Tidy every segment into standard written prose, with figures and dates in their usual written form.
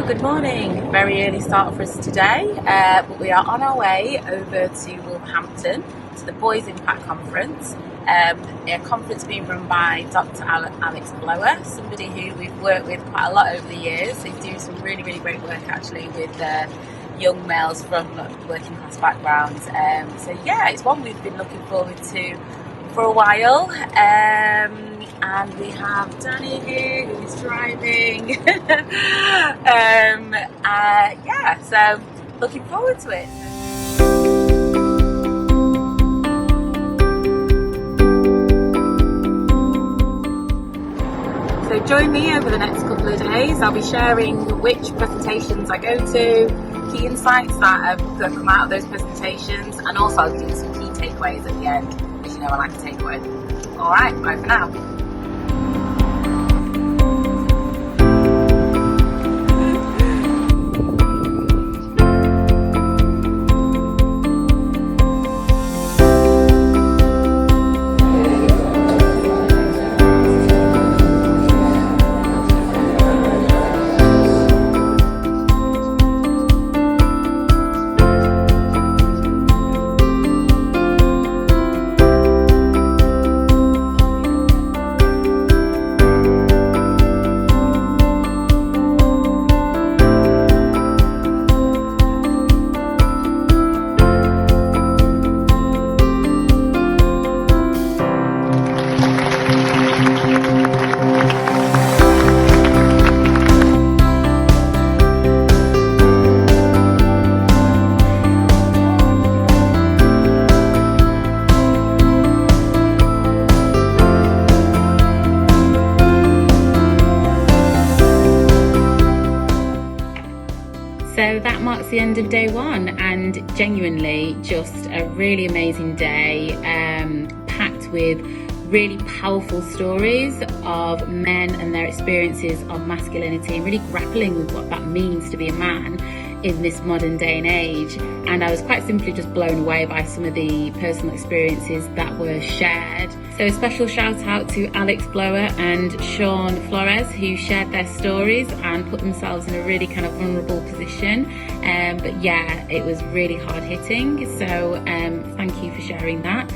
Good morning. Very early start for us today, but we are on our way over to Wolverhampton to the Boys Impact Conference, a conference being run by Dr. Alex Blower, somebody who we've worked with quite a lot over the years. He's doing some really great work actually with young males from working class backgrounds. So yeah, it's one we've been looking forward to for a while. And we have Danny here who is driving. So looking forward to it. So join me over the next couple of days. I'll be sharing which presentations I go to, key insights that come out of those presentations, and also I'll do some key takeaways at the end, as you know I like to take away. Alright, bye for now. So that marks the end of day one, and genuinely just a really amazing day, packed with really powerful stories of men and their experiences of masculinity, and really grappling with what that means to be a man in this modern day and age. And I was quite simply just blown away by some of the personal experiences that were shared. So a special shout out to Alex Blower and Sean Flores, who shared their stories and put themselves in a really kind of vulnerable position. But yeah, it was really hard hitting. So thank you for sharing that.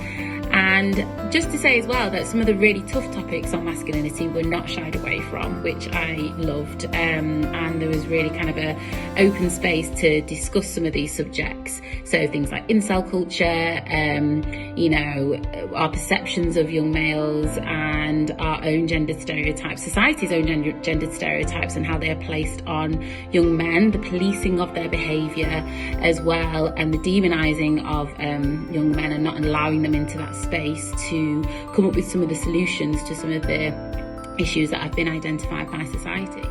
And just to say as well that some of the really tough topics on masculinity were not shied away from, which I loved. And there was really kind of a open space to discuss some of these subjects. So things like incel culture, our perceptions of young males and our own gendered stereotypes, society's own gendered stereotypes and how they are placed on young men, the policing of their behaviour as well, and the demonising of young men and not allowing them into that space to come up with some of the solutions to some of the issues that have been identified by society.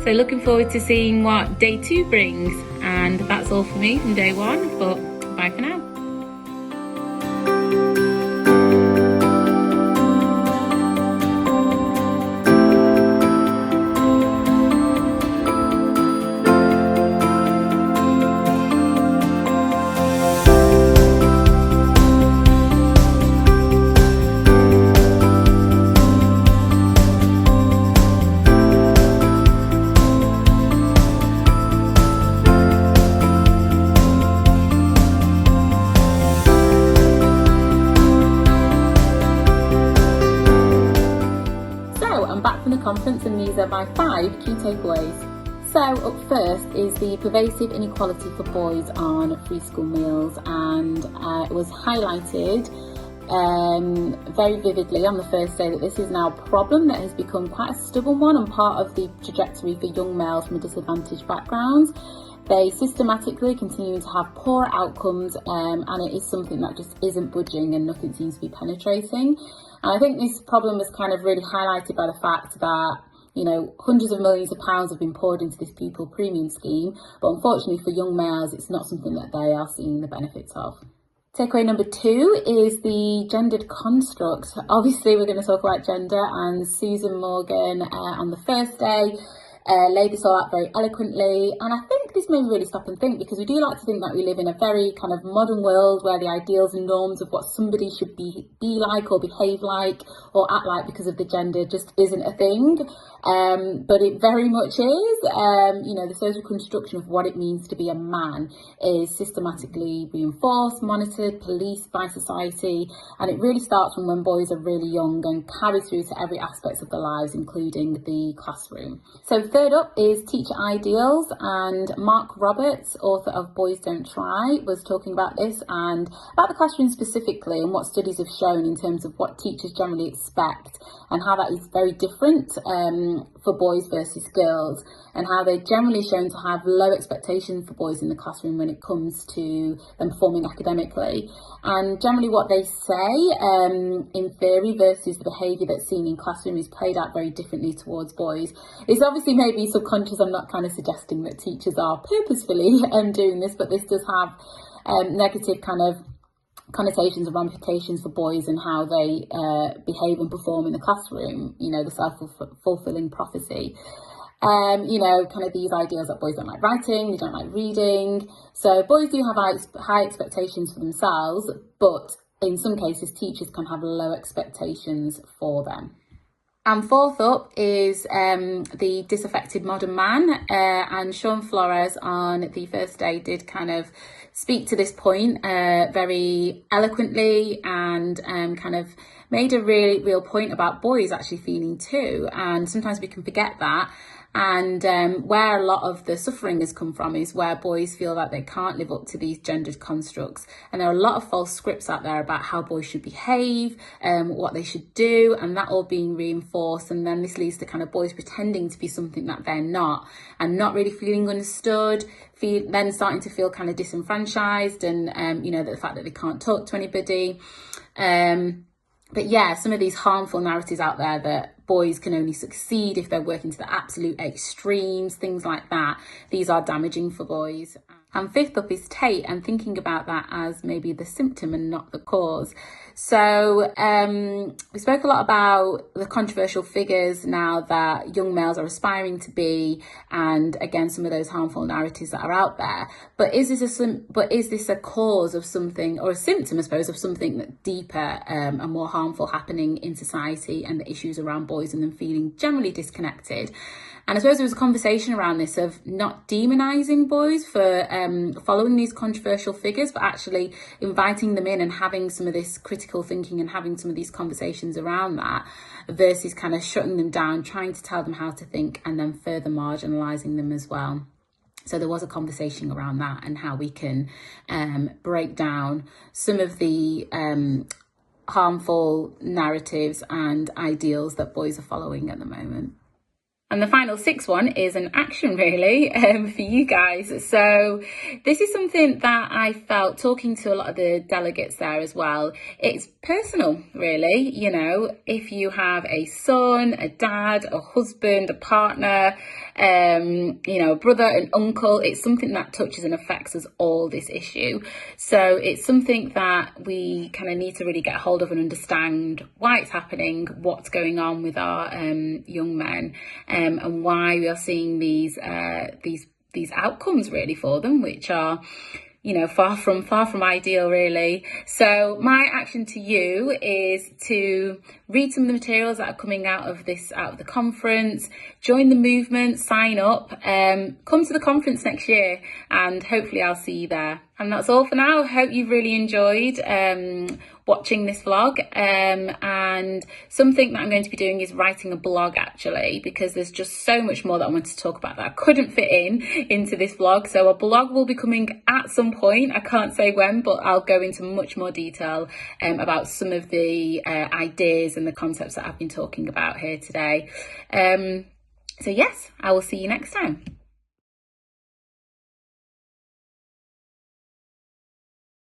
So looking forward to seeing what day two brings, and that's all for me from day one, but bye for now. I'm back from the conference, and these are my 5 key takeaways. So up first is the pervasive inequality for boys on free school meals, and it was highlighted very vividly on the first day that this is now a problem that has become quite a stubborn one and part of the trajectory for young males from disadvantaged backgrounds. They systematically continue to have poor outcomes, and it is something that just isn't budging and nothing seems to be penetrating. And I think this problem was kind of really highlighted by the fact that, hundreds of millions of pounds have been poured into this pupil premium scheme, but unfortunately for young males, it's not something that they are seeing the benefits of. Takeaway number 2 is the gendered construct. Obviously, we're going to talk about gender, and Susan Morgan on the first day laid this all out very eloquently, and I think think this made me really stop and think, because we do like to think that we live in a very kind of modern world where the ideals and norms of what somebody should be like or behave like or act like because of the gender just isn't a thing. But it very much is. The social construction of what it means to be a man is systematically reinforced, monitored, policed by society, and it really starts from when boys are really young and carries through to every aspect of their lives, including the classroom. So third up is teacher ideals, and Mark Roberts, author of Boys Don't Try, was talking about this and about the classroom specifically and what studies have shown in terms of what teachers generally expect and how that is very different for boys versus girls, and how they're generally shown to have low expectations for boys in the classroom when it comes to them performing academically. And generally what they say in theory versus the behaviour that's seen in classroom is played out very differently towards boys. It's obviously maybe subconscious. I'm not kind of suggesting that teachers are purposefully doing this, but this does have negative kind of connotations and ramifications for boys and how they behave and perform in the classroom, the self-fulfilling prophecy. Kind of these ideas that boys don't like writing, they don't like reading. So boys do have high expectations for themselves, but in some cases teachers can have low expectations for them. And fourth up is the disaffected modern man, and Sean Flores on the first day did kind of speak to this point very eloquently, and kind of made a really real point about boys actually feeling too, and sometimes we can forget that. And where a lot of the suffering has come from is where boys feel that they can't live up to these gendered constructs. And there are a lot of false scripts out there about how boys should behave, what they should do, and that all being reinforced. And then this leads to kind of boys pretending to be something that they're not, and not really feeling understood, then starting to feel kind of disenfranchised, and, the fact that they can't talk to anybody. But yeah, some of these harmful narratives out there that boys can only succeed if they're working to the absolute extremes, things like that. These are damaging for boys. And fifth up is Tate, and thinking about that as maybe the symptom and not the cause. So we spoke a lot about the controversial figures now that young males are aspiring to be, and again some of those harmful narratives that are out there. But is this a cause of something, or a symptom, I suppose, of something that deeper and more harmful happening in society, and the issues around boys and them feeling generally disconnected? And I suppose there was a conversation around this of not demonising boys for following these controversial figures, but actually inviting them in and having some of this critical thinking and having some of these conversations around that, versus kind of shutting them down, trying to tell them how to think, and then further marginalising them as well. So there was a conversation around that and how we can break down some of the harmful narratives and ideals that boys are following at the moment. And the final sixth one is an action really for you guys. So this is something that I felt talking to a lot of the delegates there as well. It's personal really, if you have a son, a dad, a husband, a partner, a brother, an uncle, it's something that touches and affects us all, this issue. So it's something that we kind of need to really get hold of and understand why it's happening, what's going on with our young men, and why we are seeing these outcomes really for them, which are far from ideal really. So my action to you is to read some of the materials that are coming out of the conference, join the movement, sign up, come to the conference next year, and hopefully I'll see you there. And that's all for now. I hope you've really enjoyed watching this vlog, and something that I'm going to be doing is writing a blog actually, because there's just so much more that I wanted to talk about that I couldn't fit into this vlog. So a blog will be coming at some point, I can't say when, but I'll go into much more detail about some of the ideas and the concepts that I've been talking about here today. So yes, I will see you next time.